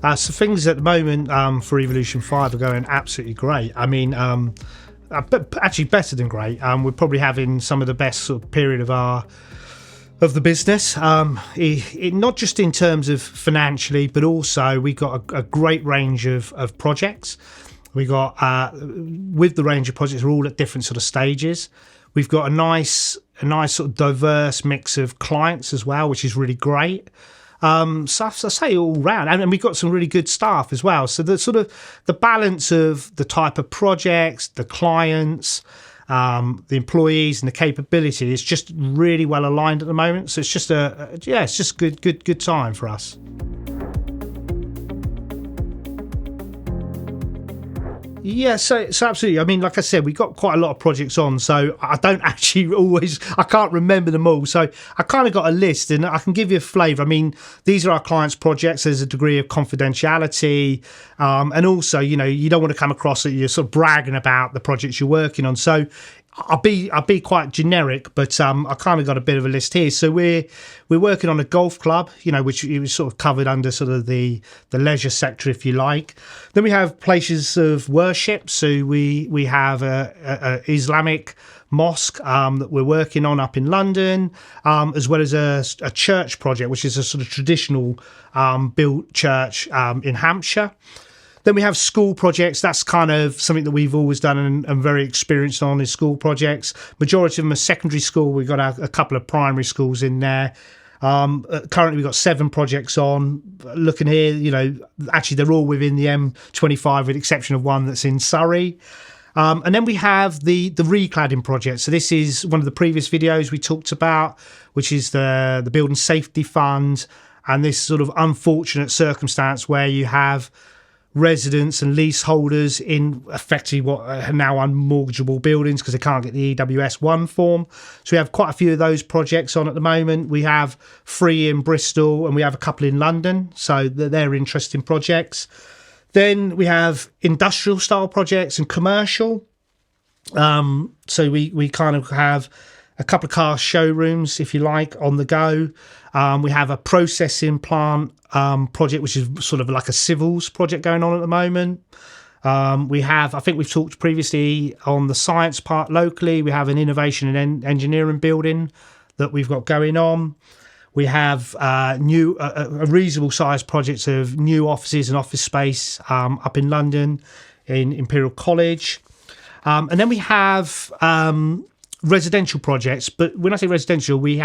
So things at the moment for Evolution5 are going absolutely great. I mean, but actually better than great. We're probably having some of the best sort of period of the business. Not just in terms of financially, but also we got a great range of projects. We got with the range of projects, we're all at different sort of stages. We've got a nice sort of diverse mix of clients as well, which is really great. So I say all round, and we've got some really good staff as well. So the sort of the balance of the type of projects, the clients, the employees, and the capability is just really well aligned at the moment. So it's just it's just good time for us. Yeah, so absolutely. I mean, like I said, we got quite a lot of projects on, so I don't actually I can't remember them all. So I kind of got a list, and I can give you a flavour. I mean, these are our clients' projects. There's a degree of confidentiality, and also, you don't want to come across that you're sort of bragging about the projects you're working on. So I'll be quite generic, but I kind of got a bit of a list here. So we're working on a golf club, which is sort of covered under sort of the leisure sector, if you like. Then we have places of worship. So we have a Islamic mosque that we're working on up in London, as well as a church project, which is a sort of traditional built church in Hampshire. Then we have school projects. That's kind of something that we've always done and very experienced on is school projects. Majority of them are secondary school. We've got a couple of primary schools in there. Currently, we've got 7 projects on. Looking here, actually they're all within the M25 with the exception of one that's in Surrey. And then we have the recladding project. So this is one of the previous videos we talked about, which is the Building Safety Fund, and this sort of unfortunate circumstance where you have residents and leaseholders in effectively what are now unmortgageable buildings because they can't get the EWS1 form. So we have quite a few of those projects on at the moment. We have 3 in Bristol and we have a couple in London. So they're interesting projects. Then we have industrial style projects and commercial. So we kind of have a couple of car showrooms, if you like, on the go. We have a processing plant project, which is sort of like a civils project going on at the moment. I think we've talked previously on the science part locally. We have an innovation and engineering building that we've got going on. We have a reasonable sized projects of new offices and office space up in London in Imperial College. And then we have residential projects. But when I say residential, we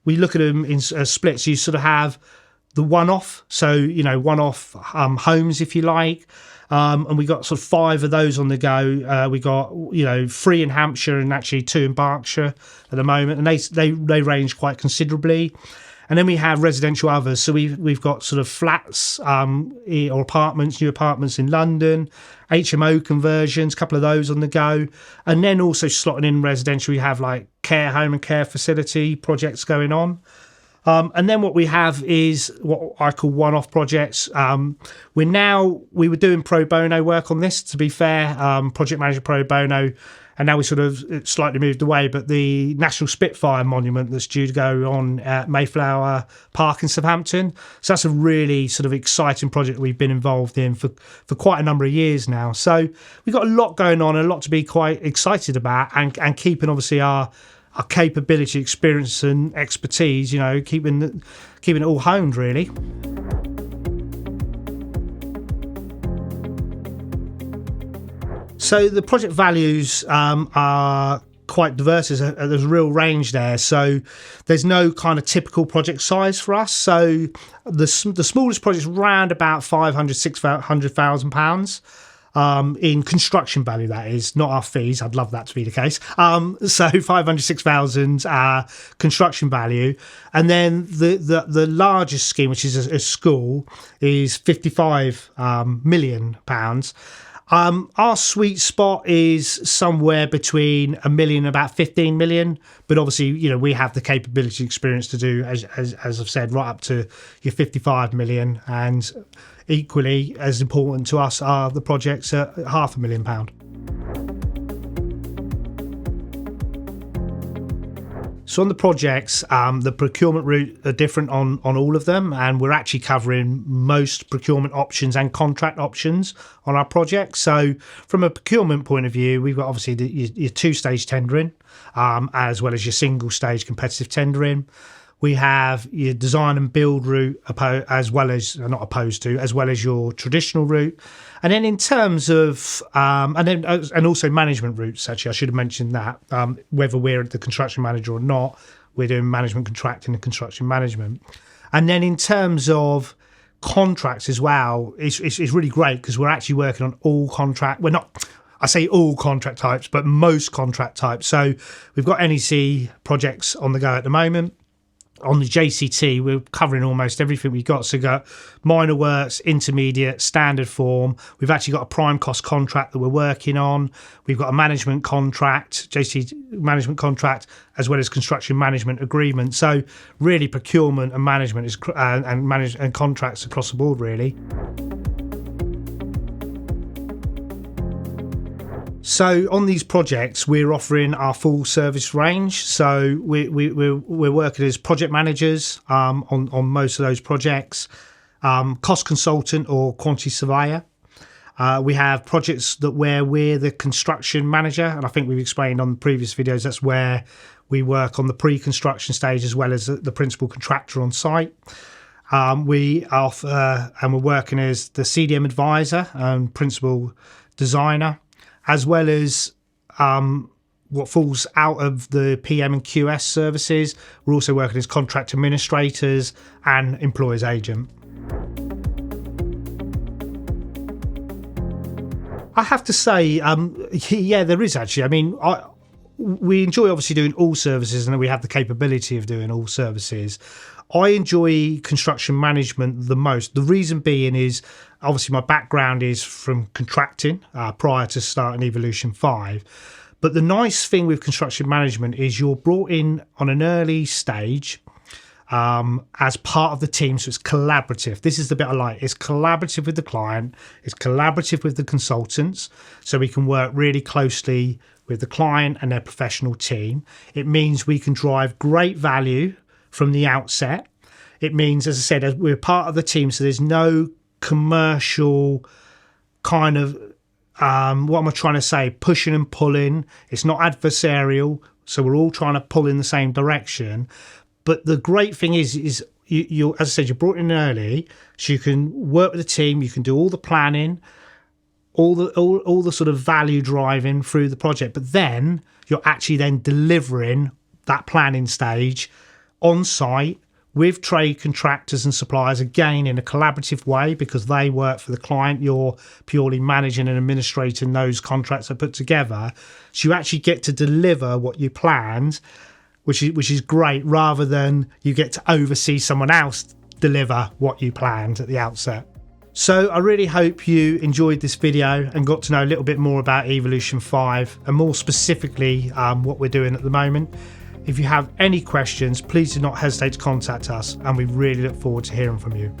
look at them in splits. You sort of have the one-off, so one-off homes, if you like, and we got sort of 5 of those on the go. We got 3 in Hampshire and actually 2 in Berkshire at the moment, and they range quite considerably. And then we have residential others. So we've got sort of flats or apartments, new apartments in London, HMO conversions, a couple of those on the go. And then also slotting in residential, we have like care home and care facility projects going on. And then what we have is what I call one-off projects. We were doing pro bono work on this, to be fair, project manager pro bono. And now we sort of slightly moved away, but the National Spitfire Monument that's due to go on at Mayflower Park in Southampton. So that's a really sort of exciting project that we've been involved in for quite a number of years now. So we've got a lot going on, a lot to be quite excited about, and keeping obviously our capability, experience and expertise, keeping it all honed really. So the project values are quite diverse. There's a real range there. So there's no kind of typical project size for us. So the smallest project is around about £500,000-600,000 in construction value. That is not our fees. I'd love that to be the case. So 506,000 construction value, and then the largest scheme, which is a school, is £55 million. Our sweet spot is somewhere between $1 million and about 15 million, but obviously, we have the capability, experience to do, as I've said, right up to your 55 million, and equally as important to us are the projects at £500,000. So on the projects, the procurement route are different on all of them, and we're actually covering most procurement options and contract options on our projects. So from a procurement point of view, we've got obviously your two-stage tendering, as well as your single-stage competitive tendering. We have your design and build route, as well as your traditional route. And then in terms of, and also management routes, actually, I should have mentioned that, whether we're the construction manager or not, we're doing management contracting and construction management. And then in terms of contracts as well, it's really great because we're actually working on all contract. We're not, I say all contract types, but most contract types. So we've got NEC projects on the go at the moment. On the JCT, we're covering almost everything we've got. So we've got minor works, intermediate, standard form. We've actually got a prime cost contract that we're working on. We've got a management contract, JCT management contract, as well as construction management agreement. So really procurement and management is and contracts across the board, really. So on these projects, we're offering our full service range. So we're working as project managers on most of those projects, cost consultant or quantity surveyor. We have projects where we're the construction manager, and I think we've explained on the previous videos that's where we work on the pre-construction stage as well as the principal contractor on site. We offer and we're working as the CDM advisor and principal designer, as well as what falls out of the PM and QS services. We're also working as contract administrators and employer's agent. I have to say, yeah, there is actually. I mean, we enjoy obviously doing all services, and we have the capability of doing all services. I enjoy construction management the most. The reason being is obviously my background is from contracting prior to starting Evolution5. But the nice thing with construction management is you're brought in on an early stage as part of the team. So it's collaborative. This is the bit I like. It's collaborative with the client. It's collaborative with the consultants. So we can work really closely with the client and their professional team. It means we can drive great value from the outset. It means, as I said, as we're part of the team, so there's no commercial kind of, what am I trying to say, pushing and pulling. It's not adversarial, so we're all trying to pull in the same direction. But the great thing is you, as I said, you're brought in early, so you can work with the team, you can do all the planning, all the sort of value driving through the project, but then you're actually then delivering that planning stage on site with trade contractors and suppliers, again in a collaborative way because they work for the client. You're purely managing and administrating those contracts are put together. So you actually get to deliver what you planned, which is great, rather than you get to oversee someone else deliver what you planned at the outset. So I really hope you enjoyed this video and got to know a little bit more about Evolution5 and more specifically what we're doing at the moment. If you have any questions, please do not hesitate to contact us, and we really look forward to hearing from you.